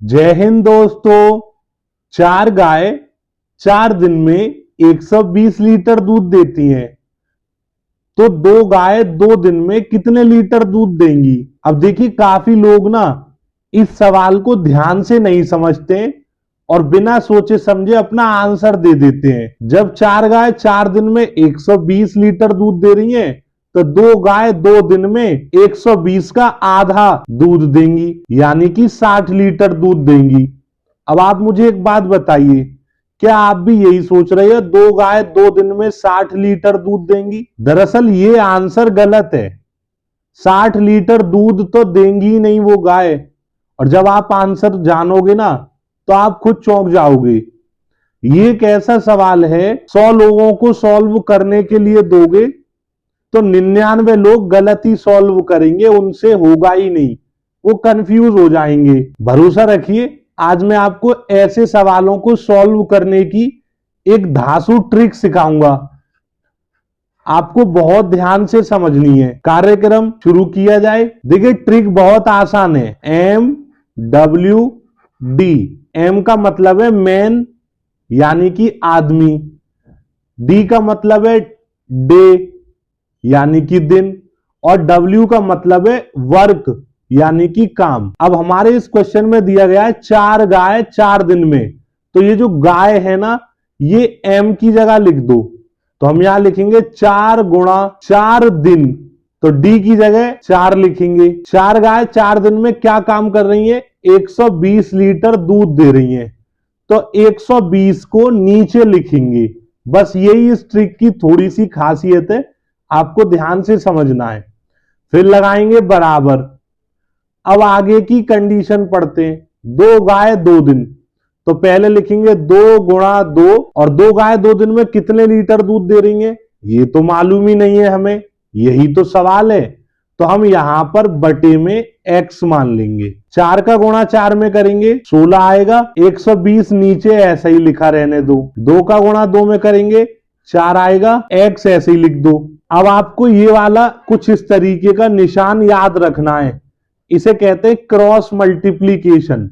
जय हिंद दोस्तों। 4 गाय 4 दिन में 120 लीटर दूध देती हैं, तो 2 गाय 2 दिन में कितने लीटर दूध देंगी। अब देखिए, काफी लोग ना इस सवाल को ध्यान से नहीं समझते और बिना सोचे समझे अपना आंसर दे देते हैं। जब 4 गाय 4 दिन में 120 लीटर दूध दे रही हैं, तो 2 गाय 2 दिन में 120 का आधा दूध देंगी, यानी कि 60 लीटर दूध देंगी। अब आप मुझे एक बात बताइए, क्या आप भी यही सोच रहे हो 2 गाय 2 दिन में 60 लीटर दूध देंगी? दरअसल ये आंसर गलत है। 60 लीटर दूध तो देंगी ही नहीं वो गाय। और जब आप आंसर जानोगे ना, तो आप खुद चौंक जाओगे। ये कैसा सवाल है, 100 लोगों को सॉल्व करने के लिए दोगे तो 99 लोग गलत ही सॉल्व करेंगे, उनसे होगा ही नहीं, वो कंफ्यूज हो जाएंगे। भरोसा रखिए, आज मैं आपको ऐसे सवालों को सॉल्व करने की एक धांसू ट्रिक सिखाऊंगा। आपको बहुत ध्यान से समझनी है। कार्यक्रम शुरू किया जाए। देखिए, ट्रिक बहुत आसान है। MWD, M का मतलब है मैन यानी कि आदमी, D का मतलब है डे यानी कि दिन, और W का मतलब है वर्क यानी कि काम। अब हमारे इस क्वेश्चन में दिया गया है 4 गाय 4 दिन में, तो ये जो गाय है ना, ये M की जगह लिख दो। तो हम यहां लिखेंगे 4 गुणा 4 दिन, तो D की जगह 4 लिखेंगे। 4 गाय 4 दिन में क्या काम कर रही है? 120 लीटर दूध दे रही है, तो 120 को नीचे लिखेंगे। बस यही इस ट्रिक की थोड़ी सी खासियत है, आपको ध्यान से समझना है। फिर लगाएंगे बराबर। अब आगे की कंडीशन पढ़ते हैं। 2 गाय 2 दिन, तो पहले लिखेंगे 2 गुणा 2, और 2 गाय 2 दिन में कितने लीटर दूध दे रही है ये तो मालूम ही नहीं है हमें, यही तो सवाल है। तो हम यहां पर बटे में x मान लेंगे। 4 का गुणा 4 में करेंगे 16 आएगा। 120 नीचे ऐसा ही लिखा रहने दो। 2 का गुणा 2 में करेंगे 4 आएगा, x ऐसे ही लिख दो। अब आपको ये वाला कुछ इस तरीके का निशान याद रखना है, इसे कहते हैं क्रॉस मल्टीप्लीकेशन,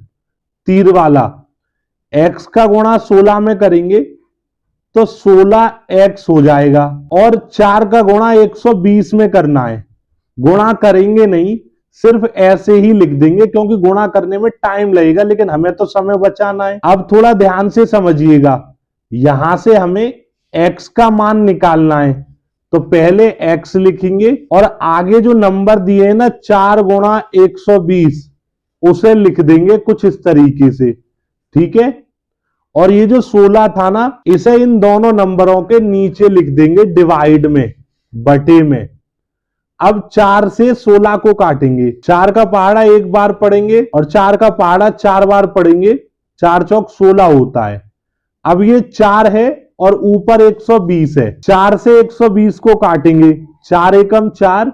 तीर वाला। x का गुणा 16 में करेंगे तो 16x हो जाएगा, और 4 का गुणा 120 में करना है। गुणा करेंगे नहीं, सिर्फ ऐसे ही लिख देंगे, क्योंकि गुणा करने में टाइम लगेगा, लेकिन हमें तो समय बचाना है। अब थोड़ा ध्यान से समझिएगा, यहां से हमें x का मान निकालना है, तो पहले x लिखेंगे और आगे जो नंबर दिए हैं ना 4 गुणा 120, उसे लिख देंगे कुछ इस तरीके से, ठीक है। और ये जो 16 था ना, इसे इन दोनों नंबरों के नीचे लिख देंगे डिवाइड में, बटे में। अब 4 से 16 को काटेंगे। 4 का पहाड़ा 1 बार पढ़ेंगे और 4 का पहाड़ा 4 बार पढ़ेंगे, 4 चौक 16 होता है। अब ये 4 है और ऊपर 120 है। 4 से 120 को काटेंगे, 4 एकम 4,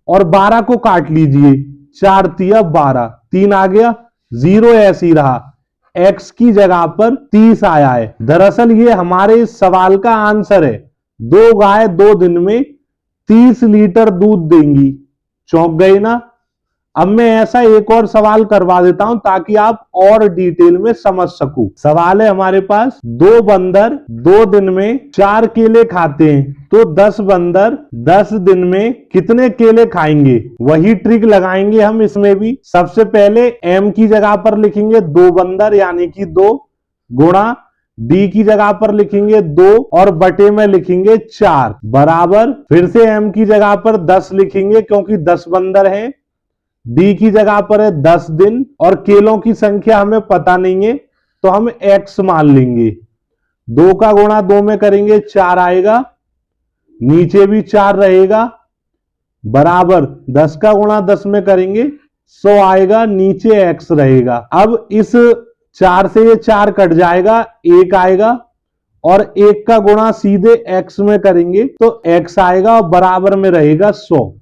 और 12 को काट लीजिए, 4 तिया 12, 3 आ गया, 0 ऐसे ही रहा। x की जगह पर 30 आया है। दरअसल ये हमारे इस सवाल का आंसर है। 2 गाय 2 दिन में 30 लीटर दूध देंगी। चौंक गए ना? अब मैं ऐसा एक और सवाल करवा देता हूं ताकि आप और डिटेल में समझ सको। सवाल है हमारे पास, 2 बंदर 2 दिन में 4 केले खाते हैं, तो 10 बंदर 10 दिन में कितने केले खाएंगे? वही ट्रिक लगाएंगे हम इसमें भी। सबसे पहले m की जगह पर लिखेंगे 2 बंदर यानी कि 2, गुणा d की जगह पर लिखेंगे 2 और बटे में लिखेंगे 4, बराबर। फिर से m की जगह पर 10 लिखेंगे क्योंकि 10 बंदर हैं। D की जगह पर है 10 दिन, और केलों की संख्या हमें पता नहीं है, तो हम x मान लेंगे। 2 का गुणा 2 में करेंगे 4 आएगा, नीचे भी 4 रहेगा, बराबर। 10 का गुणा 10 में करेंगे 100 आएगा, नीचे x रहेगा। अब इस 4 से ये 4 कट जाएगा, 1 आएगा, और 1 का गुणा सीधे x में करेंगे तो x आएगा, और बराबर में रहेगा 100।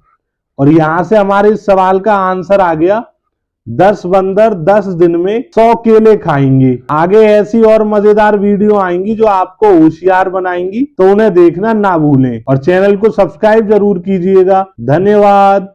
और यहां से हमारे इस सवाल का आंसर आ गया, 10 बंदर 10 दिन में 100 केले खाएंगे। आगे ऐसी और मजेदार वीडियो आएंगी जो आपको होशियार बनाएंगी, तो उन्हें देखना ना भूलें और चैनल को सब्सक्राइब जरूर कीजिएगा। धन्यवाद।